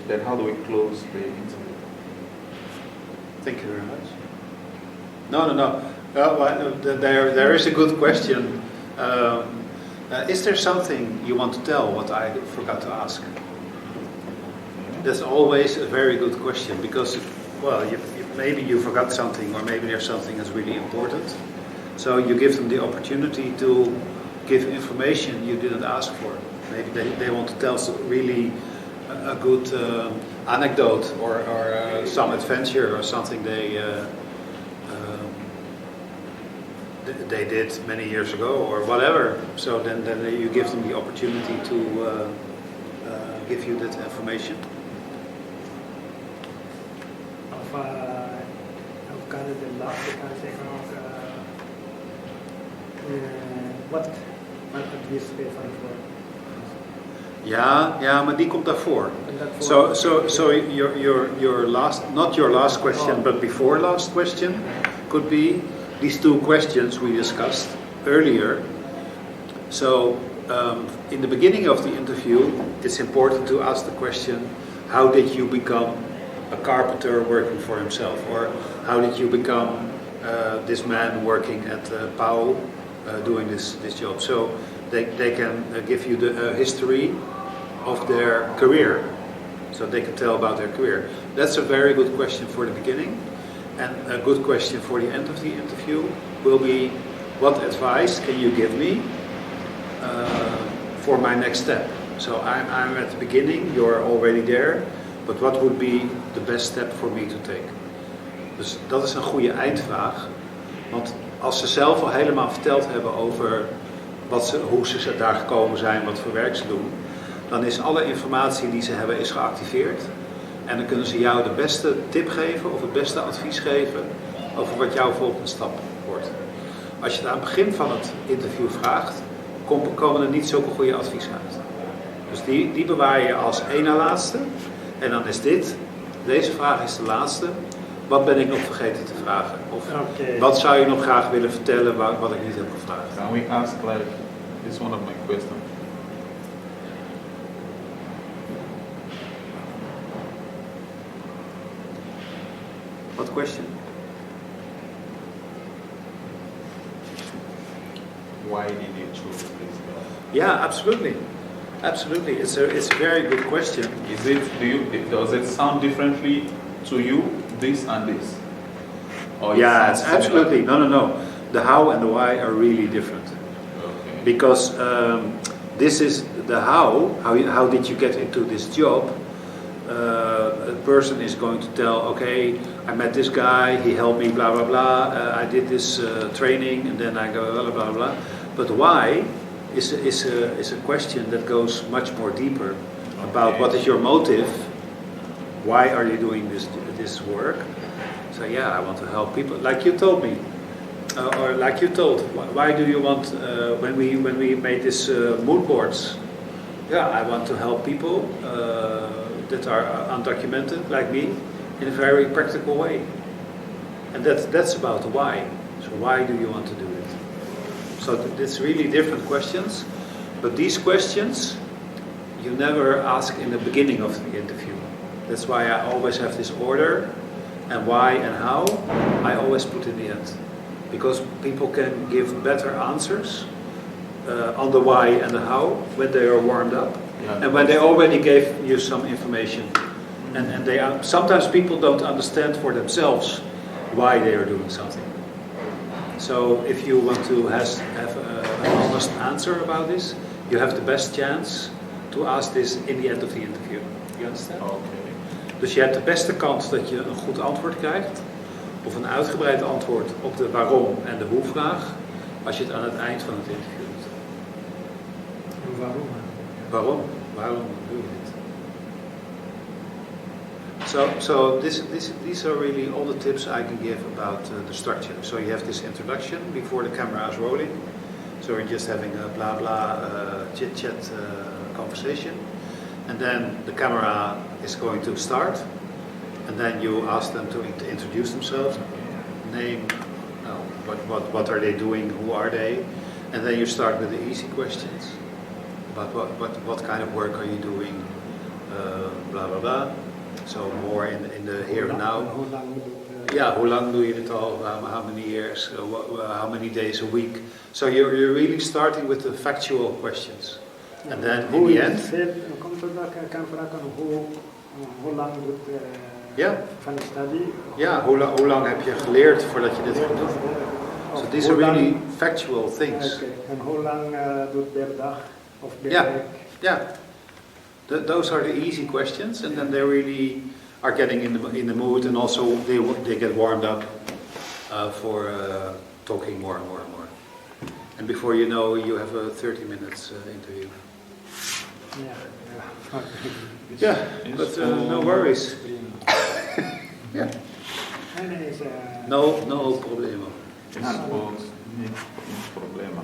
Then how do we close the interview? Thank you very much. No. There is a good question. Is there something you want to tell what I forgot to ask? That's always a very good question because, well, maybe you forgot something or maybe there's something that's really important. So you give them the opportunity to give information you didn't ask for. Maybe they want to tell really a good anecdote or some adventure or something they did many years ago or whatever. So then you give them the opportunity to give you that information. Of kan het de laatste kan zeggen ook wat mijn advies van voor. Ja, maar die komt daarvoor. So your last, not your last question, but before last question, could be these two questions we discussed earlier. So in the beginning of the interview, it's important to ask the question: how did you become a carpenter working for himself, or how did you become this man working at Pau doing this job? So they can give you the history of their career, so they can tell about their career. That's a very good question for the beginning, and a good question for the end of the interview will be: what advice can you give me for my next step? So I'm at the beginning, you're already there, but what would be the best step for me to take? Dus dat is een goede eindvraag, want als ze zelf al helemaal verteld hebben over hoe ze daar gekomen zijn, wat voor werk ze doen, dan is alle informatie die ze hebben is geactiveerd. En dan kunnen ze jou de beste tip geven of het beste advies geven over wat jouw volgende stap wordt. Als je het aan het begin van het interview vraagt, komen er niet zulke goede advies uit. Dus die bewaar je als één na laatste. En dan is deze vraag is de laatste. Wat ben ik nog vergeten te vragen? Of wat zou je nog graag willen vertellen wat ik niet heb gevraagd? Can we ask like, this is one of my questions. What question? Why did you choose this guy? Yeah, absolutely. Absolutely. It's a very good question. Does it sound differently to you, this and this? Or yeah, it's absolutely. No. The how and the why are really different. Okay. Because this is the how did you get into this job? A person is going to tell, okay, I met this guy, he helped me, blah, blah, blah. I did this training, and then I go, blah, blah, blah. But why is a question that goes much more deeper about what is your motive, why are you doing this work? So yeah, I want to help people, like you told me, or like you told. Why do you want when we made this mood boards? Yeah, I want to help people that are undocumented like me in a very practical way, and that's about the why. So why do you want to do it? So it's really different questions, but these questions you never ask in the beginning of the interview. That's why I always have this order, and why and how I always put in the end, because people can give better answers on the why and the how when they are warmed up, and when they already gave you some information, and they are, sometimes people don't understand for themselves why they are doing something. So if you want to have an honest answer about this, you have the best chance to ask this in the end of the interview. You understand? Okay. Dus je hebt de beste kans dat je een goed antwoord krijgt, of een uitgebreid antwoord op de waarom en de hoe vraag, als je het aan het eind van het interview doet. En waarom? Waarom doe je dit? So these are really all the tips I can give about the structure. So you have this introduction before the camera is rolling. So you're just having a blah blah chit chat conversation, and then the camera is going to start, and then you ask them to introduce themselves, name, what are they doing, who are they, and then you start with the easy questions about what kind of work are you doing, blah blah blah blah. So more in the here and now. Hoe lang moet het? Yeah, hoe lang doe je het al? How many years? How many days a week? So you're really starting with the factual questions. And then in the end, Komt er dat ik kan vragen hoe lang doet Ja. van de studie? ja, hoe lang heb je geleerd voordat je dit gaat doen? So these are really factual things. Oké, en hoe lang doet per dag of per Ja. week? Yeah, those are the easy questions, and then they really are getting in the mood, and also they get warmed up for talking more and more and more. And before you know, you have a 30 minutes interview. Ja. Yeah, but no worries. Yeah. Nee, is, No problemo. Is niet problemen.